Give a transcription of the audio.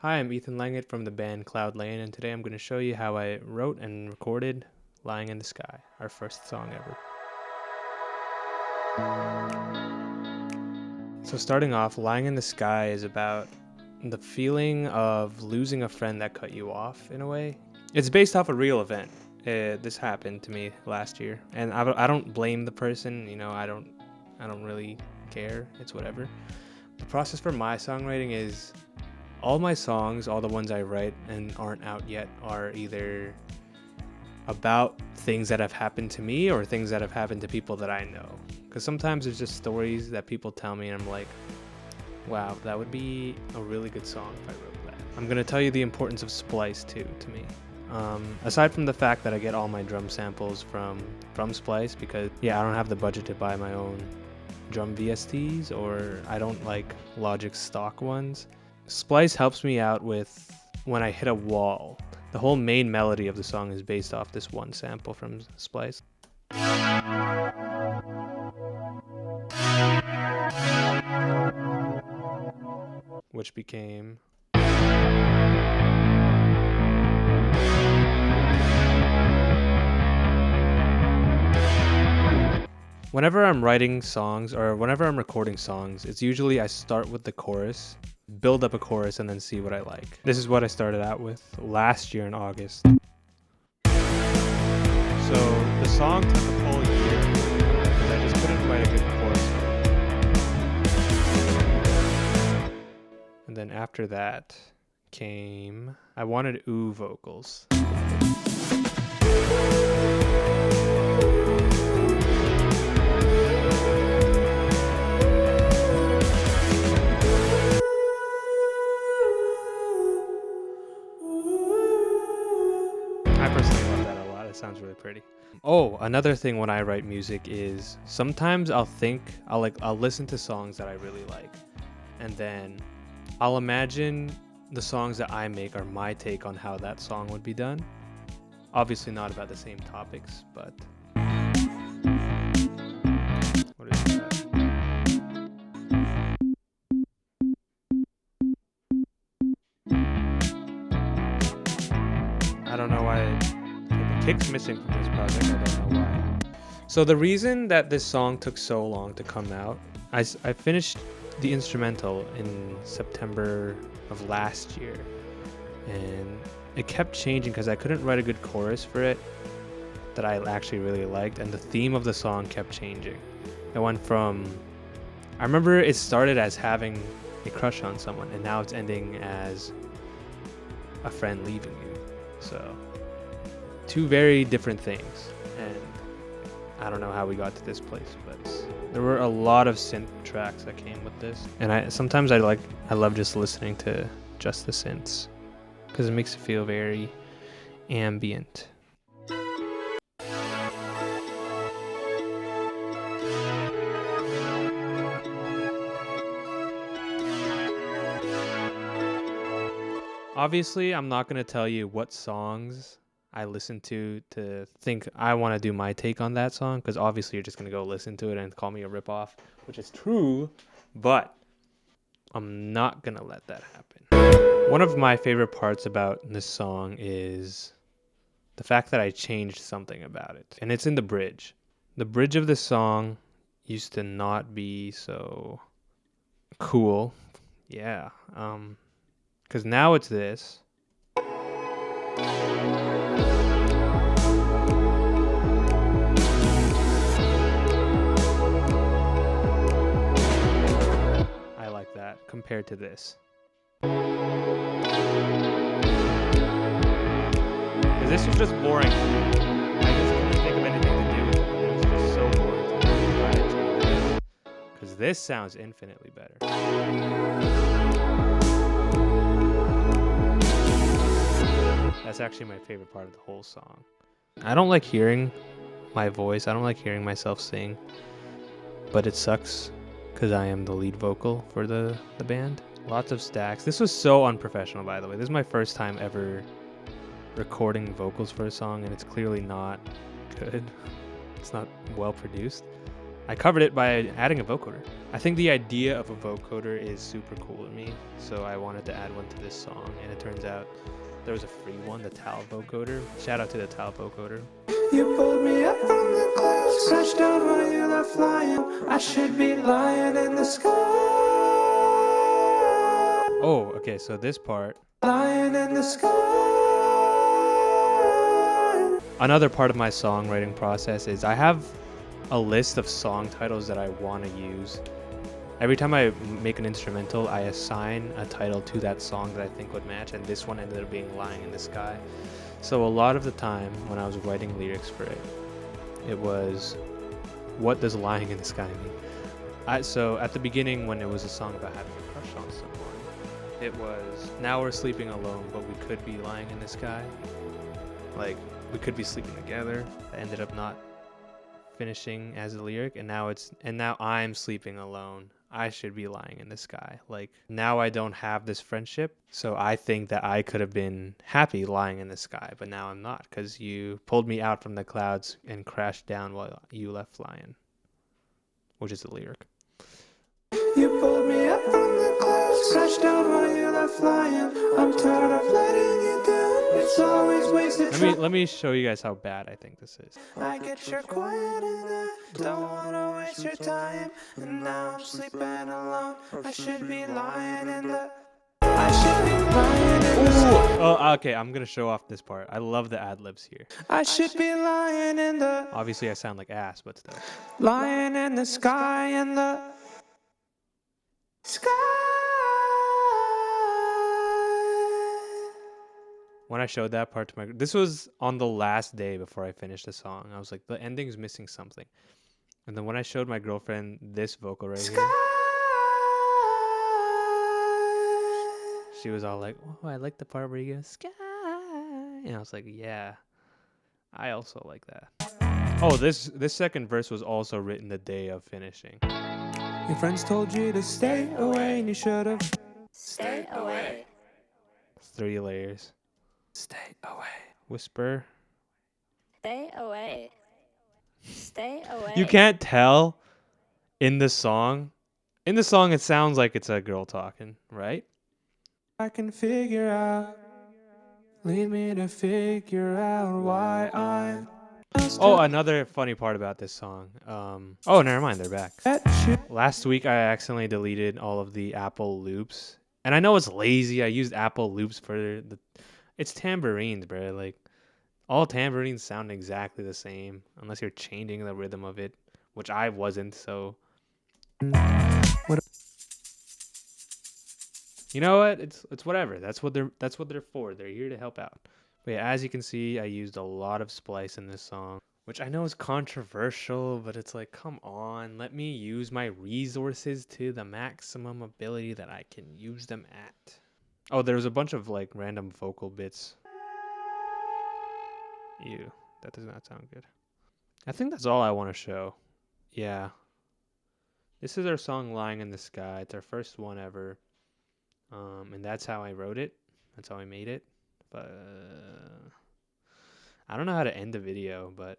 Hi, I'm Ethan Langett from the band Cloud Lane, and today I'm going to show you how I wrote and recorded Lying in the Sky, our first song ever. So starting off, Lying in the Sky is about the feeling of losing a friend that cut you off, in a way. It's based off a real event. This happened to me last year, and I don't blame the person, I don't really care, it's whatever. The process for my songwriting is all my songs, all the ones I write and aren't out yet, are either about things that have happened to me or things that have happened to people that I know. Because sometimes it's just stories that people tell me and I'm like, wow, that would be a really good song if I wrote that. I'm going to tell you the importance of Splice too, to me. Aside from the fact that I get all my drum samples from Splice, because I don't have the budget to buy my own drum VSTs, or I don't like Logic's stock ones. Splice helps me out with when I hit a wall. The whole main melody of the song is based off this one sample from Splice, which became whenever I'm writing songs or whenever I'm recording songs, it's usually I start with the chorus, build up a chorus, and then see what I like. This is what I started out with last year in August. So the song took a whole year because I just couldn't write a good chorus. And then after that came, I wanted ooh vocals. I personally love that a lot. It sounds really pretty. Oh, another thing when I write music is sometimes I'll listen to songs that I really like, and then I'll imagine the songs that I make are my take on how that song would be done. Obviously not about the same topics, but what is that? I don't know why the kick's missing from this project. I don't know why. So the reason that this song took so long to come out, I finished the instrumental in September of last year, and it kept changing because I couldn't write a good chorus for it that I actually really liked, and the theme of the song kept changing. It went from, I remember it started as having a crush on someone, and now it's ending as a friend leaving you. So two very different things, and I don't know how we got to this place, but there were a lot of synth tracks that came with this, and I love just listening to just the synths because it makes it feel very ambient. Obviously, I'm not going to tell you what songs I listen to think I want to do my take on that song, because obviously you're just going to go listen to it and call me a ripoff, which is true, but I'm not going to let that happen. One of my favorite parts about this song is the fact that I changed something about it, and it's in the bridge. The bridge of this song used to not be so cool. Yeah. Because now it's this. I like that compared to this. Because this was just boring to me. I just couldn't think of anything to do with it. It was just so boring to me. Because this sounds infinitely better. That's actually my favorite part of the whole song. I don't like hearing my voice. I don't like hearing myself sing. But it sucks because I am the lead vocal for the band. Lots of stacks. This was so unprofessional, by the way. This is my first time ever recording vocals for a song, and it's clearly not good. It's not well produced. I covered it by adding a vocoder. I think the idea of a vocoder is super cool to me, so I wanted to add one to this song, and it turns out there was a free one, the Tal vocoder. Shout out to the Tal vocoder. You pulled me up from the clouds, touched down while you left flying. I should be lying in the sky. Oh, okay, so this part. Lying in the sky. Another part of my songwriting process is I have a list of song titles that I want to use. Every time I make an instrumental, I assign a title to that song that I think would match, and this one ended up being Lying in the Sky. So a lot of the time when I was writing lyrics for it, it was, what does lying in the sky mean? So at the beginning, when it was a song about having a crush on someone, it was, now we're sleeping alone, but we could be lying in the sky. Like, we could be sleeping together. I ended up not finishing as a lyric, and now I'm sleeping alone. I should be lying in the sky. Like, now I don't have this friendship, so I think that I could have been happy lying in the sky, but now I'm not, because you pulled me out from the clouds and crashed down while you left flying, which is the lyric. You pulled me up from the clouds, crashed down while you left flying. I'm tired of letting you down. It's always wasted. Let me show you guys how bad I think this is. I get your quiet and I don't wanna waste your time. And now I'm sleeping alone. I should be lying in the. I should be lying in the. Oh, okay. I'm gonna show off this part. I love the ad libs here. I should be lying in the. Obviously, I sound like ass, but still. Lying in the sky in the. Sky. When I showed that part to my, this was on the last day before I finished the song. I was like, the ending's missing something. And then when I showed my girlfriend this vocal right here, she was all like, "Oh, I like the part where you go sky," and I was like, "Yeah, I also like that." Oh, this second verse was also written the day of finishing. Your friends told you to stay away, and you should have stayed away. 3 layers. Stay away. Whisper. Stay away. Stay away. You can't tell in the song. In the song, it sounds like it's a girl talking, right? I can figure out. Leave me to figure out why I'm. Oh, another funny part about this song. Oh, never mind, they're back. Last week, I accidentally deleted all of the Apple loops. And I know it's lazy. I used Apple loops for the. It's tambourines, bro. Like, all tambourines sound exactly the same unless you're changing the rhythm of it, which I wasn't, so. You know what? It's whatever. That's what they're for. They're here to help out. But yeah, as you can see, I used a lot of splice in this song, which I know is controversial, but it's like, come on, let me use my resources to the maximum ability that I can use them at. Oh, there was a bunch of like random vocal bits. Ew, that does not sound good. I think that's all I want to show. Yeah. This is our song Lying in the Sky. It's our first one ever. And that's how I wrote it. That's how I made it. But I don't know how to end the video, but